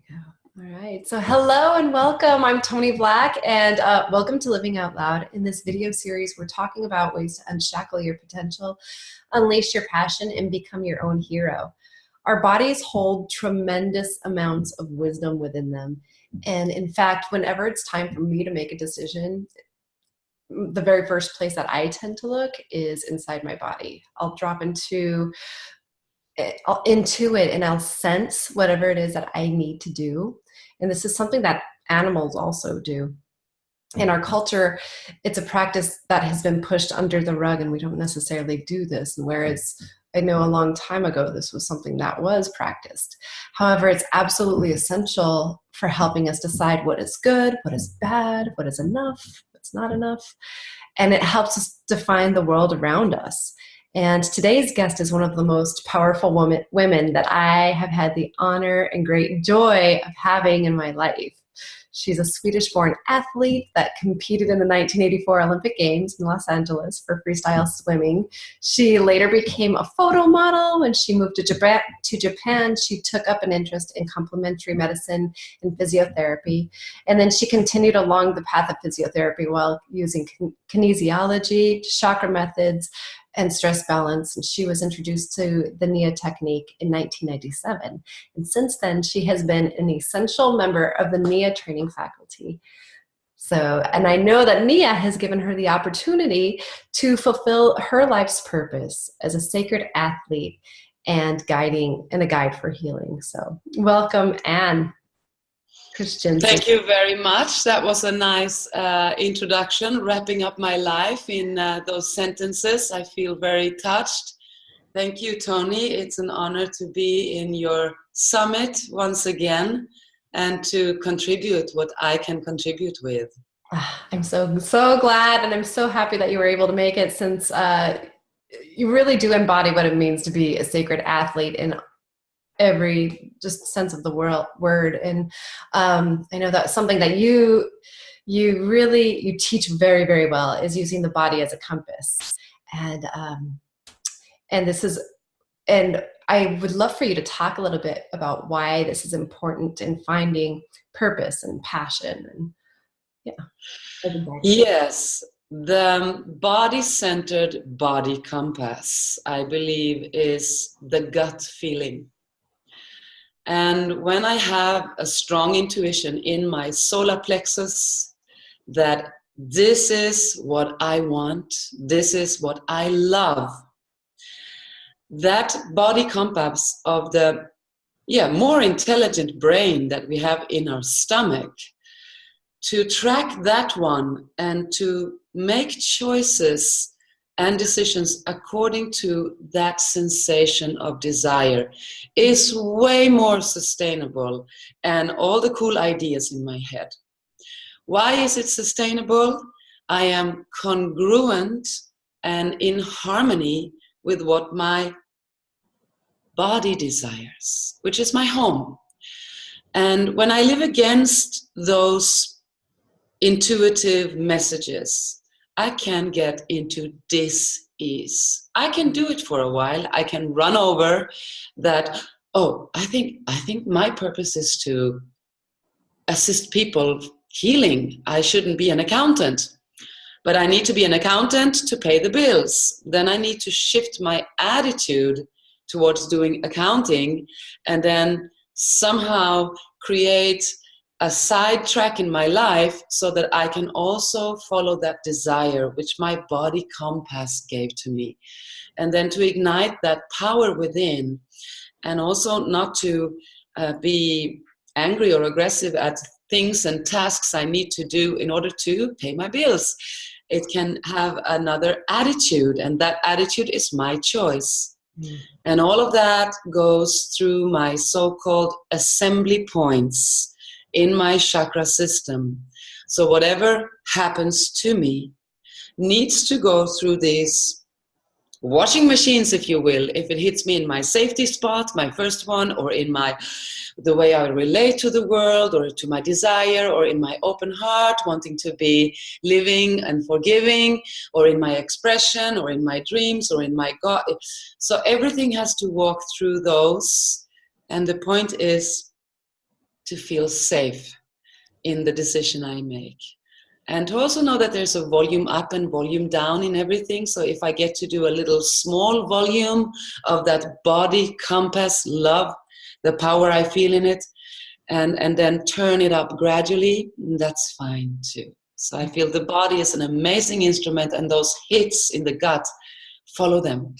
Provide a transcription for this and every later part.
Yeah. All right. So hello and welcome. I'm Tony Black, and welcome to Living Out Loud. In this video series, we're talking about ways to unshackle your potential, unleash your passion, and become your own hero. Our bodies hold tremendous amounts of wisdom within them. And in fact, whenever it's time for me to make a decision, the very first place that I tend to look is inside my body. I'll drop into it and I'll sense whatever it is that I need to do. And this is something that animals also do. In our culture, it's a practice that has been pushed under the rug and we don't necessarily do this. And whereas I know a long time ago, this was something that was practiced. However, it's absolutely essential for helping us decide what is good, what is bad, what is enough, what's not enough. And it helps us define the world around us. And today's guest is one of the most powerful women that I have had the honor and great joy of having in my life. She's a Swedish-born athlete that competed in the 1984 Olympic Games in Los Angeles for freestyle swimming. She later became a photo model. When she moved to Japan, she took up an interest in complementary medicine and physiotherapy. And then she continued along the path of physiotherapy while using kinesiology, chakra methods, and stress balance. And she was introduced to the NIA technique in 1997. And since then, she has been an essential member of the NIA training faculty. And I know that NIA has given her the opportunity to fulfill her life's purpose as a sacred athlete and a guide for healing. So welcome, Ann Christiansen. Thank you very much. That was a nice introduction, wrapping up my life in those sentences. I feel very touched. Thank you, Tony. It's an honor to be in your summit once again and to contribute what I can contribute with. I'm so glad, and I'm so happy that you were able to make it, since you really do embody what it means to be a sacred athlete in every just sense of the word. And I know that's something that you teach very, very well, is using the body as a compass. And I would love for you to talk a little bit about why this is important in finding purpose and passion. And yes, the body-centered body compass, I believe, is the gut feeling. And when I have a strong intuition in my solar plexus that this is what I want, this is what I love, that body compass of the more intelligent brain that we have in our stomach, to track that one and to make choices and decisions according to that sensation of desire is way more sustainable, and all the cool ideas in my head. Why is it sustainable? I am congruent and in harmony with what my body desires, which is my home. And when I live against those intuitive messages, I can get into dis-ease. I can do it for a while. I can run over that, I think my purpose is to assist people healing. I shouldn't be an accountant, but I need to be an accountant to pay the bills. Then I need to shift my attitude towards doing accounting, and then somehow create a side track in my life so that I can also follow that desire which my body compass gave to me. And then to ignite that power within, and also not to be angry or aggressive at things and tasks I need to do in order to pay my bills. It can have another attitude, and that attitude is my choice. And all of that goes through my so-called assembly points in my chakra system. So whatever happens to me needs to go through these washing machines, if you will. If it hits me in my safety spot, my first one, or in the way I relate to the world, or to my desire, or in my open heart, wanting to be living and forgiving, or in my expression, or in my dreams, or in my God. So everything has to walk through those. And the point is to feel safe in the decision I make. And to also know that there's a volume up and volume down in everything. So if I get to do a little small volume of that body compass, love, the power I feel in it, and then turn it up gradually, that's fine too. So I feel the body is an amazing instrument, and those hits in the gut, follow them.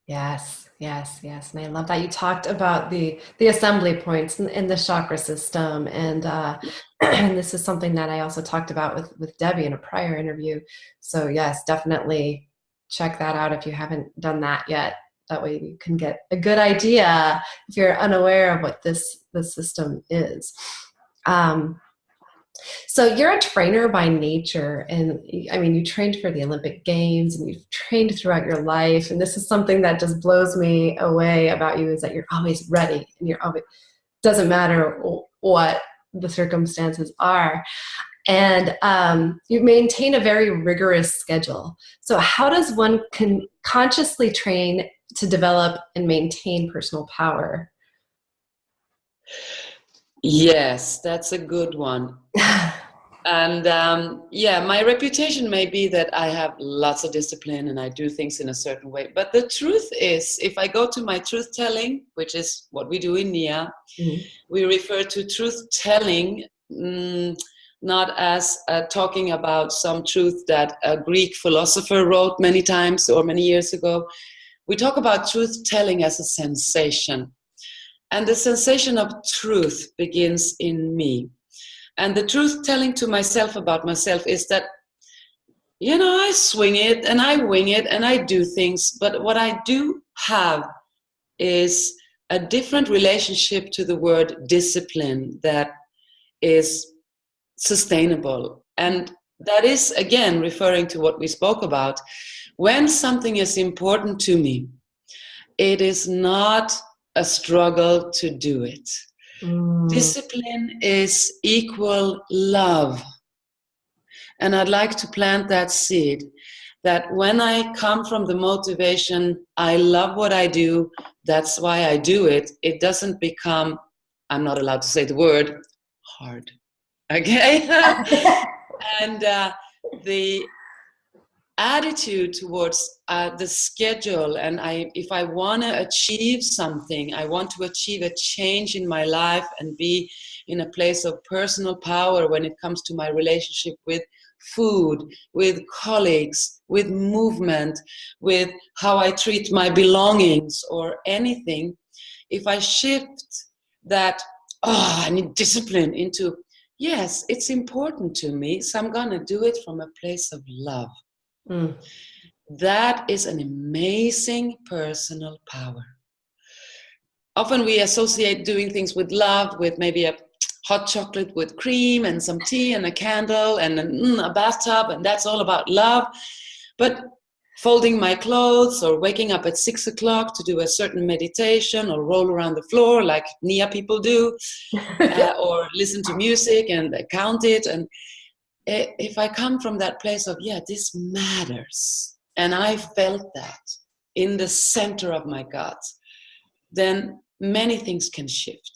Yes, yes, yes. And I love that you talked about the assembly points in the chakra system. And and this is something that I also talked about with Debbie in a prior interview. So yes, definitely check that out if you haven't done that yet. That way you can get a good idea if you're unaware of what this system is. So you're a trainer by nature, and I mean, you trained for the Olympic Games, and you've trained throughout your life. And this is something that just blows me away about you, is that you're always ready, and you're always, doesn't matter what the circumstances are. And you maintain a very rigorous schedule. So how does one consciously train to develop and maintain personal power? Yes, that's a good one. And yeah, my reputation may be that I have lots of discipline and I do things in a certain way. But the truth is, if I go to my truth telling, which is what we do in NIA, we refer to truth telling not as talking about some truth that a Greek philosopher wrote many times or many years ago. We talk about truth telling as a sensation. And the sensation of truth begins in me. And the truth telling to myself about myself is that, you know, I swing it and I wing it and I do things. But what I do have is a different relationship to the word discipline that is sustainable. And that is, again, referring to what we spoke about. When something is important to me, it is not a struggle to do it. Discipline is equal love. And I'd like to plant that seed, that when I come from the motivation, I love what I do, that's why I do it, it doesn't become, I'm not allowed to say the word, hard. Okay? And the attitude towards the schedule, and if I want to achieve something, I want to achieve a change in my life and be in a place of personal power when it comes to my relationship with food, with colleagues, with movement, with how I treat my belongings or anything. If I shift that, oh, I need discipline, into, yes, it's important to me, so I'm going to do it from a place of love. That is an amazing personal power. Often we associate doing things with love with maybe a hot chocolate with cream and some tea and a candle and a bathtub, and that's all about love. But folding my clothes or waking up at 6 o'clock to do a certain meditation or roll around the floor like NIA people do, or listen to music and count it, and if I come from that place of, yeah, this matters, and I felt that in the center of my gut, then many things can shift.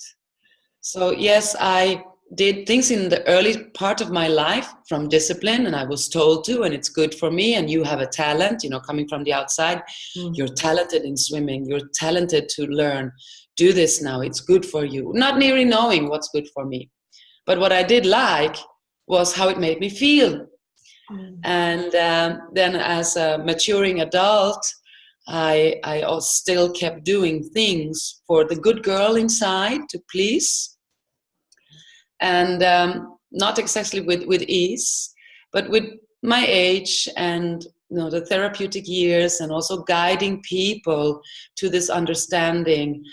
So yes, I did things in the early part of my life from discipline, and I was told to, and it's good for me, and you have a talent, you know, coming from the outside, you're talented in swimming, you're talented to learn, do this now, it's good for you. Not nearly knowing what's good for me. But what I did like was how it made me feel. And then as a maturing adult, I still kept doing things for the good girl inside to please. And not exactly with ease, but with my age and, you know, the therapeutic years, and also guiding people to this understanding,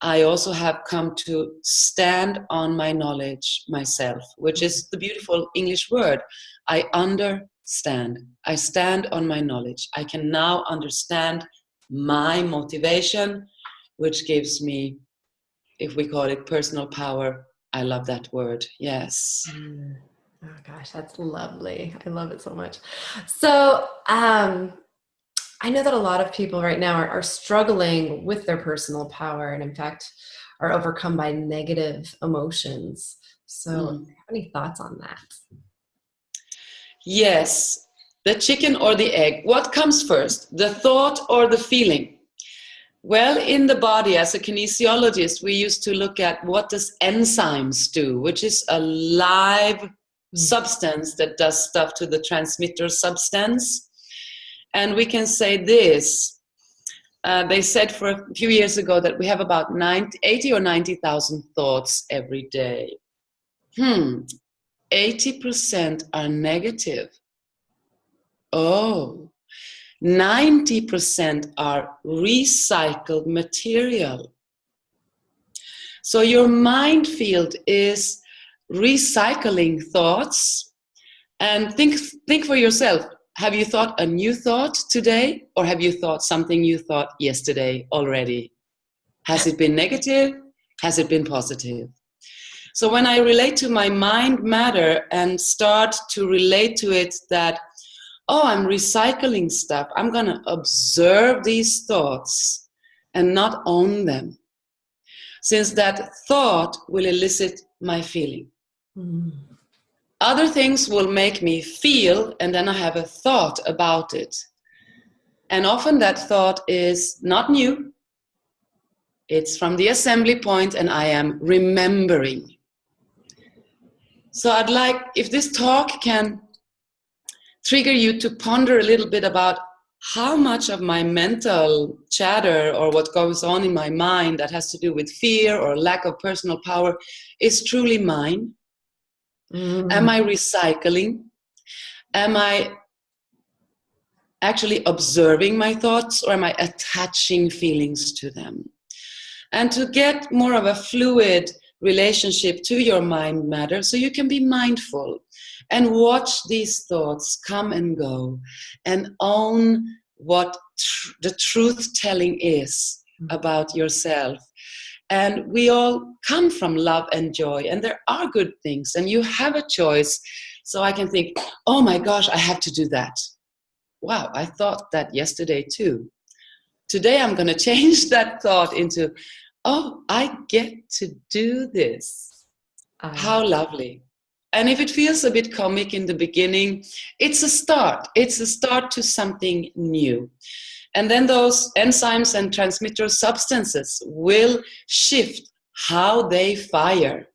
I also have come to stand on my knowledge myself, which is the beautiful English word. I understand. I stand on my knowledge. I can now understand my motivation, which gives me, if we call it personal power, I love that word. Yes. Oh gosh, that's lovely. I love it so much. So, I know that a lot of people right now are struggling with their personal power. And in fact, are overcome by negative emotions. So do you Mm. have any thoughts on that? Yes, the chicken or the egg. What comes first, the thought or the feeling? Well, in the body, as a kinesiologist, we used to look at what does enzymes do, which is a live substance that does stuff to the transmitter substance. And we can say this. They said for a few years ago that we have about 80 or 90,000 thoughts every day. 80% are negative. Oh, 90% are recycled material. So your mind field is recycling thoughts. And think for yourself. Have you thought a new thought today, or have you thought something you thought yesterday already? Has it been negative? Has it been positive? So when I relate to my mind matter and start to relate to it that, oh, I'm recycling stuff, I'm going to observe these thoughts and not own them, since that thought will elicit my feeling. Mm. Other things will make me feel, and then I have a thought about it. And often that thought is not new. It's from the assembly point, and I am remembering. So I'd like, if this talk can trigger you to ponder a little bit about how much of my mental chatter or what goes on in my mind that has to do with fear or lack of personal power is truly mine. Am I recycling? Am I actually observing my thoughts, or am I attaching feelings to them? And to get more of a fluid relationship to your mind matter, so you can be mindful and watch these thoughts come and go and own what the truth telling is about yourself. And we all come from love and joy, and there are good things, and you have a choice. So I can think, oh my gosh, I have to do that. Wow, I thought that yesterday too. Today I'm going to change that thought into, oh, I get to do this. How lovely. And if it feels a bit comic in the beginning, it's a start. It's a start to something new. And then those enzymes and transmitter substances will shift how they fire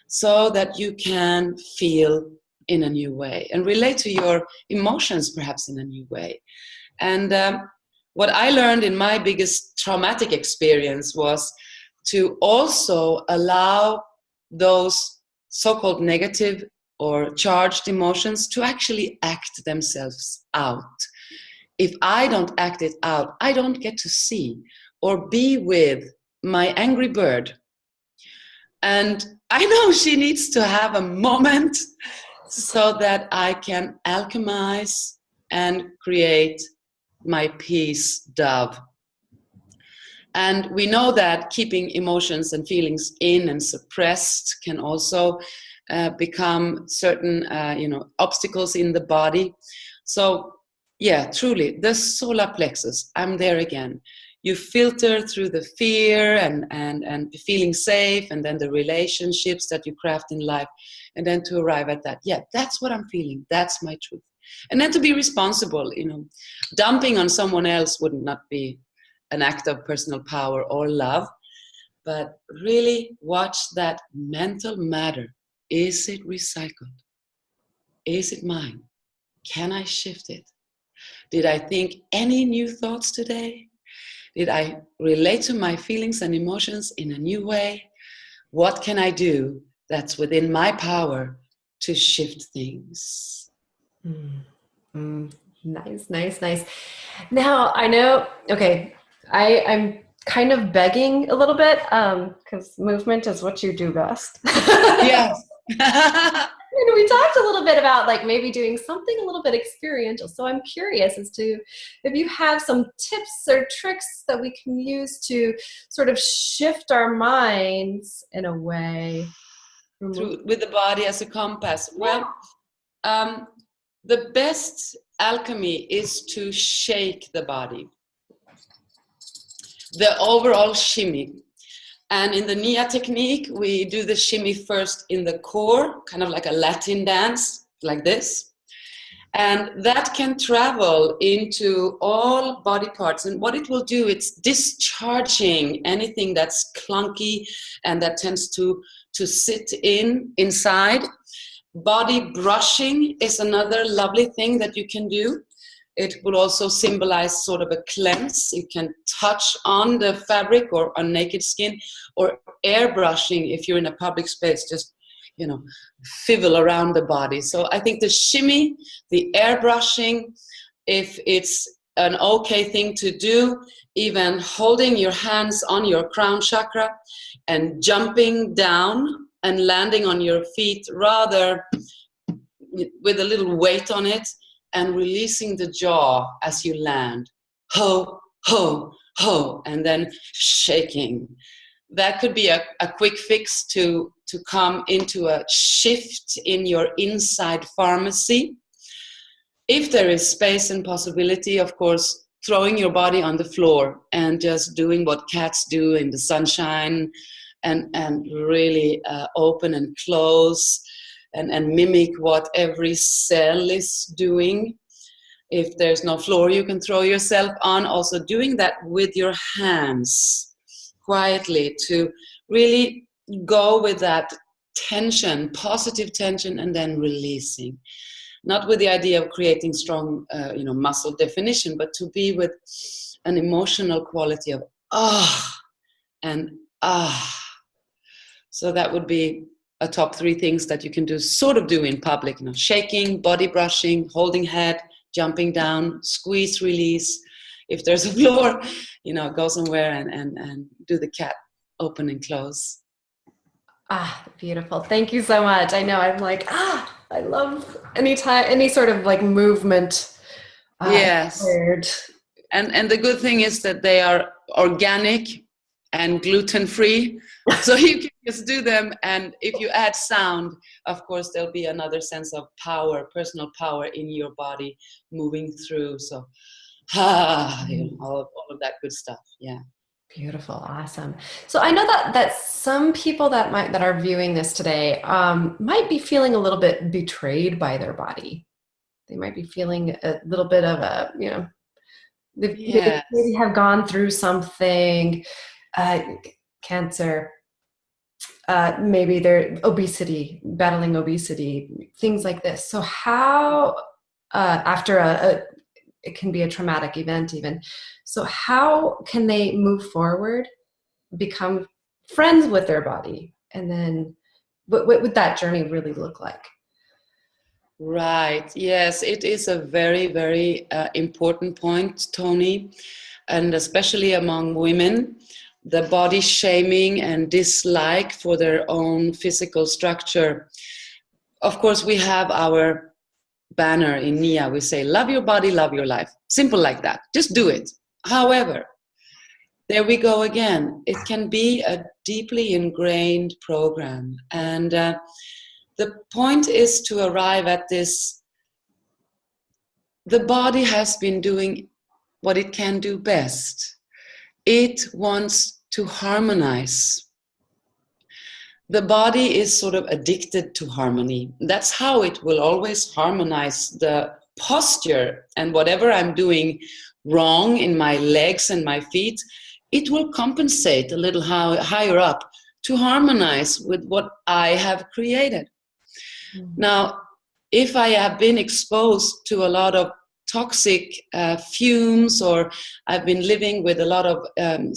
so that you can feel in a new way and relate to your emotions perhaps in a new way. And what I learned in my biggest traumatic experience was to also allow those so-called negative or charged emotions to actually act themselves out. If I don't act it out, I don't get to see or be with my angry bird. And I know she needs to have a moment so that I can alchemize and create my peace dove. And we know that keeping emotions and feelings in and suppressed can also become certain obstacles in the body. So yeah, truly, the solar plexus, I'm there again. You filter through the fear and feeling safe, and then the relationships that you craft in life, and then to arrive at that, yeah, that's what I'm feeling, that's my truth. And then to be responsible, dumping on someone else would not be an act of personal power or love, but really watch that mental matter. Is it recycled? Is it mine? Can I shift it? Did I think any new thoughts today? Did I relate to my feelings and emotions in a new way? What can I do that's within my power to shift things? Nice. Now, I know, okay, I'm kind of begging a little bit because movement is what you do best. Yes. And we talked a little bit about like maybe doing something a little bit experiential. So I'm curious as to if you have some tips or tricks that we can use to sort of shift our minds in a way. With the body as a compass. Well, the best alchemy is to shake the body. The overall shimmy. And in the Nia technique, we do the shimmy first in the core, kind of like a Latin dance, like this. And that can travel into all body parts. And what it will do, it's discharging anything that's clunky and that tends to sit inside. Body brushing is another lovely thing that you can do. It will also symbolize sort of a cleanse. You can touch on the fabric or on naked skin, or airbrushing if you're in a public space, just, you know, fiddle around the body. So I think the shimmy, the airbrushing, if it's an okay thing to do, even holding your hands on your crown chakra and jumping down and landing on your feet rather with a little weight on it, and releasing the jaw as you land. Ho, ho, ho, and then shaking. That could be a quick fix to come into a shift in your inside pharmacy. If there is space and possibility, of course, throwing your body on the floor and just doing what cats do in the sunshine, and really open and close and mimic what every cell is doing. If there's no floor you can throw yourself on, also doing that with your hands quietly to really go with that tension, positive tension, and then releasing. Not with the idea of creating strong muscle definition, but to be with an emotional quality of and So that would be a top 3 things that you can do in public, shaking, body brushing, holding head, jumping down, squeeze, release. If there's a floor, go somewhere and do the cat open and close. Beautiful. Thank you so much. I know I'm like, I love any sort of like movement. Yes. And the good thing is that they are organic and gluten-free. So you can just do them, and if you add sound, of course, there'll be another sense of power, personal power in your body moving through. So, all of that good stuff. Yeah. Beautiful. Awesome. So I know that some people that are viewing this today might be feeling a little bit betrayed by their body. They might be feeling a little bit of they maybe have gone through something, cancer, maybe they're battling obesity, things like this. So how, after it can be a traumatic event even, so how can they move forward, become friends with their body? And then what would that journey really look like? Right. Yes, it is a very, very important point, Tony, and especially among women. The body shaming and dislike for their own physical structure. Of course, we have our banner in Nia. We say, love your body, love your life. Simple like that. Just do it. However, there we go again. It can be a deeply ingrained program. And the point is to arrive at this. The body has been doing what it can do best. It wants to harmonize. The body is sort of addicted to harmony. That's how it will always harmonize the posture. And whatever I'm doing wrong in my legs and my feet, it will compensate a little higher up to harmonize with what I have created. Mm-hmm. Now, if I have been exposed to a lot of toxic fumes, or I've been living with a lot of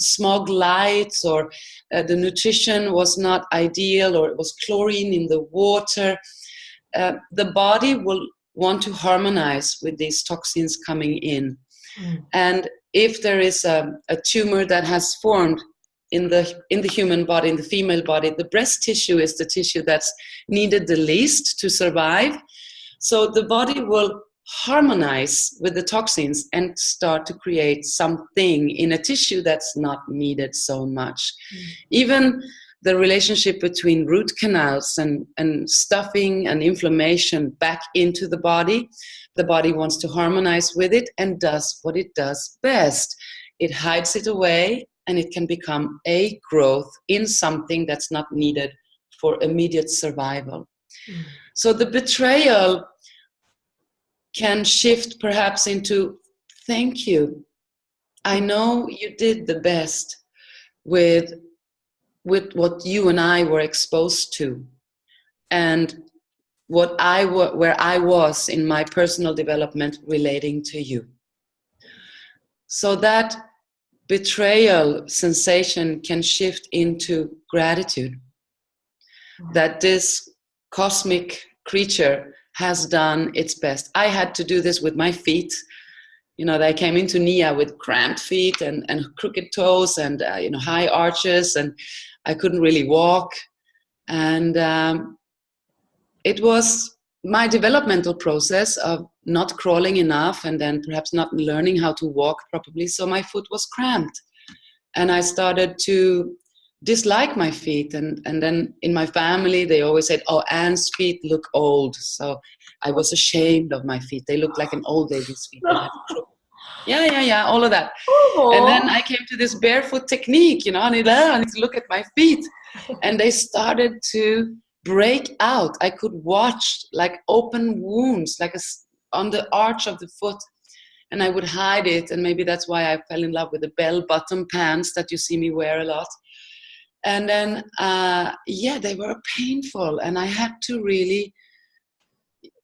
smog lights, or the nutrition was not ideal, or it was chlorine in the water, the body will want to harmonize with these toxins coming in. And if there is a tumor that has formed in the human body, in the female body, the breast tissue is the tissue that's needed the least to survive. So the body will harmonize with the toxins and start to create something in a tissue that's not needed so much. Even the relationship between root canals and stuffing and inflammation back into the body wants to harmonize with it and does what it does best. It hides it away and it can become a growth in something that's not needed for immediate survival. So the betrayal can shift perhaps into thank you. I know you did the best with what you and I were exposed to, and where I was in my personal development relating to you. So that betrayal sensation can shift into gratitude that this cosmic creature has done its best. I had to do this with my feet. You know, I came into Nia with cramped feet and crooked toes and high arches, and I couldn't really walk. And it was my developmental process of not crawling enough and then perhaps not learning how to walk properly. So my foot was cramped. And I started to dislike my feet. And then in my family, they always said, oh, Ann's feet look old. So I was ashamed of my feet. They looked like an old lady's feet. Yeah, all of that. Aww. And then I came to this barefoot technique, I need to look at my feet. And they started to break out. I could watch like open wounds, like on the arch of the foot. And I would hide it. And maybe that's why I fell in love with the bell-bottom pants that you see me wear a lot. And then, they were painful. And I had to really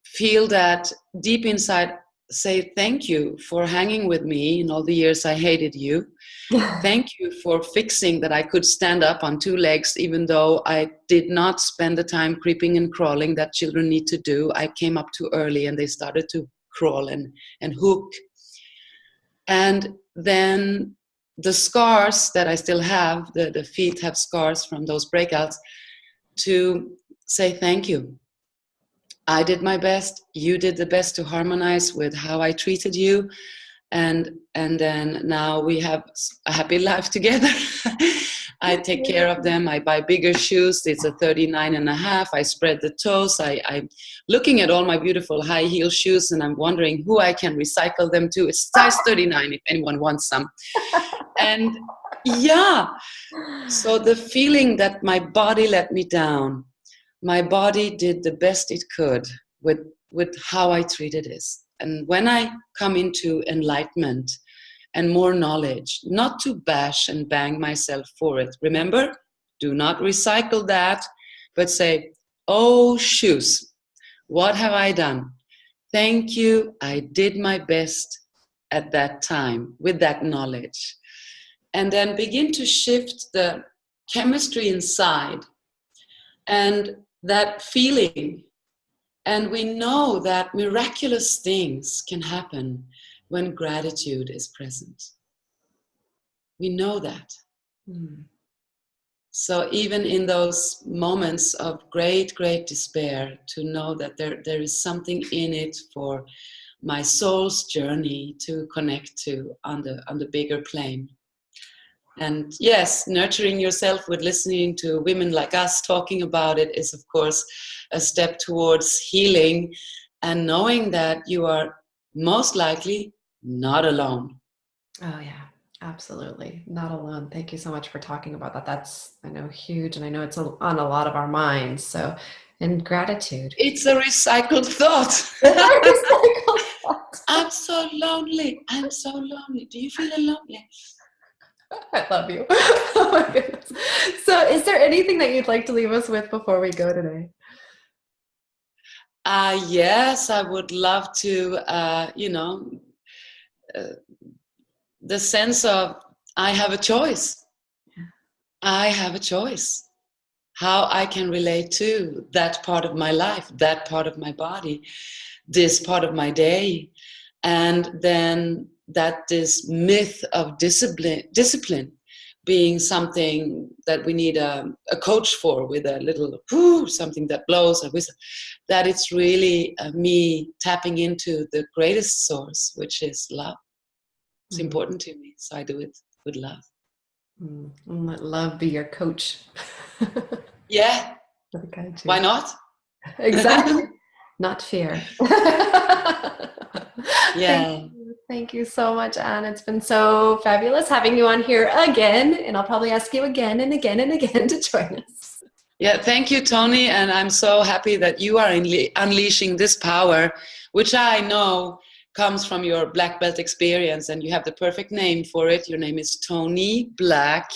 feel that deep inside, say thank you for hanging with me in all the years I hated you. Thank you for fixing that I could stand up on two legs, even though I did not spend the time creeping and crawling that children need to do. I came up too early and they started to crawl and hook. And then the scars that I still have, the feet have scars from those breakouts, to say thank you. I did my best. You did the best to harmonize with how I treated you. And then now we have a happy life together. I take care of them. I buy bigger shoes. It's a 39.5. I spread the toes. I'm looking at all my beautiful high heel shoes and I'm wondering who I can recycle them to. It's size 39 if anyone wants some. And so the feeling that my body let me down, my body did the best it could with how I treated it. And when I come into enlightenment and more knowledge, not to bash and bang myself for it. Remember, do not recycle that, but say, oh, shoes, what have I done? Thank you, I did my best at that time with that knowledge. And then begin to shift the chemistry inside and that feeling. And we know that miraculous things can happen when gratitude is present. We know that. So even in those moments of great, great despair, to know that there is something in it for my soul's journey to connect to on the bigger plane. And yes, nurturing yourself with listening to women like us talking about it is, of course, a step towards healing and knowing that you are most likely not alone. Oh, yeah, absolutely. Not alone. Thank you so much for talking about that. That's, I know, huge. And I know it's on a lot of our minds. So, and gratitude. It's a recycled thought. I'm so lonely. I'm so lonely. Do you feel alone? Yes. I love you. Oh my goodness. So is there anything that you'd like to leave us with before we go today? Yes, I would love to, the sense of I have a choice. I have a choice. How I can relate to that part of my life, that part of my body, this part of my day. And then that this myth of discipline being something that we need a coach for with a little something that blows, a whistle, that it's really me tapping into the greatest source, which is love. It's important to me, so I do it with love. And let love be your coach. Yeah. Why not? Exactly. Not fear. Yeah. Thank you so much, Anne. It's been so fabulous having you on here again, and I'll probably ask you again and again and again to join us. Yeah, thank you, Tony. And I'm so happy that you are unleashing this power, which I know comes from your black belt experience, and you have the perfect name for it. Your name is Tony Black,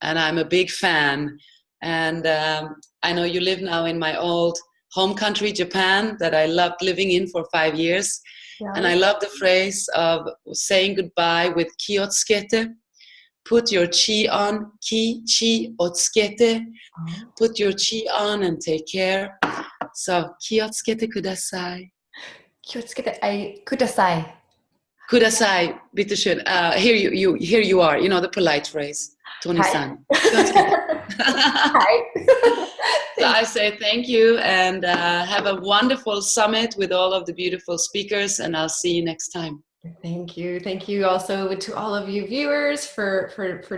and I'm a big fan. And I know you live now in my old home country, Japan, that I loved living in for 5 years. Yeah. And I love the phrase of saying goodbye with kiyotsukete. Put your chi on, chi otsukete. Put your chi on and take care. So, kiyotsukete kudasai. Kiyotsukete kudasai. Kudasai, bitteschön. Here you are. You know the polite phrase. Tony-san. Hi. So I say thank you, and have a wonderful summit with all of the beautiful speakers, and I'll see you next time. Thank you. Thank you also to all of you viewers for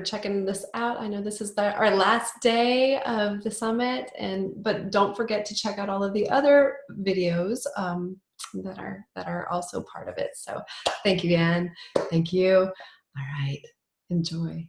checking this out. I know this is our last day of the summit, but don't forget to check out all of the other videos that are also part of it. So thank you, Anne. Thank you. All right. Enjoy.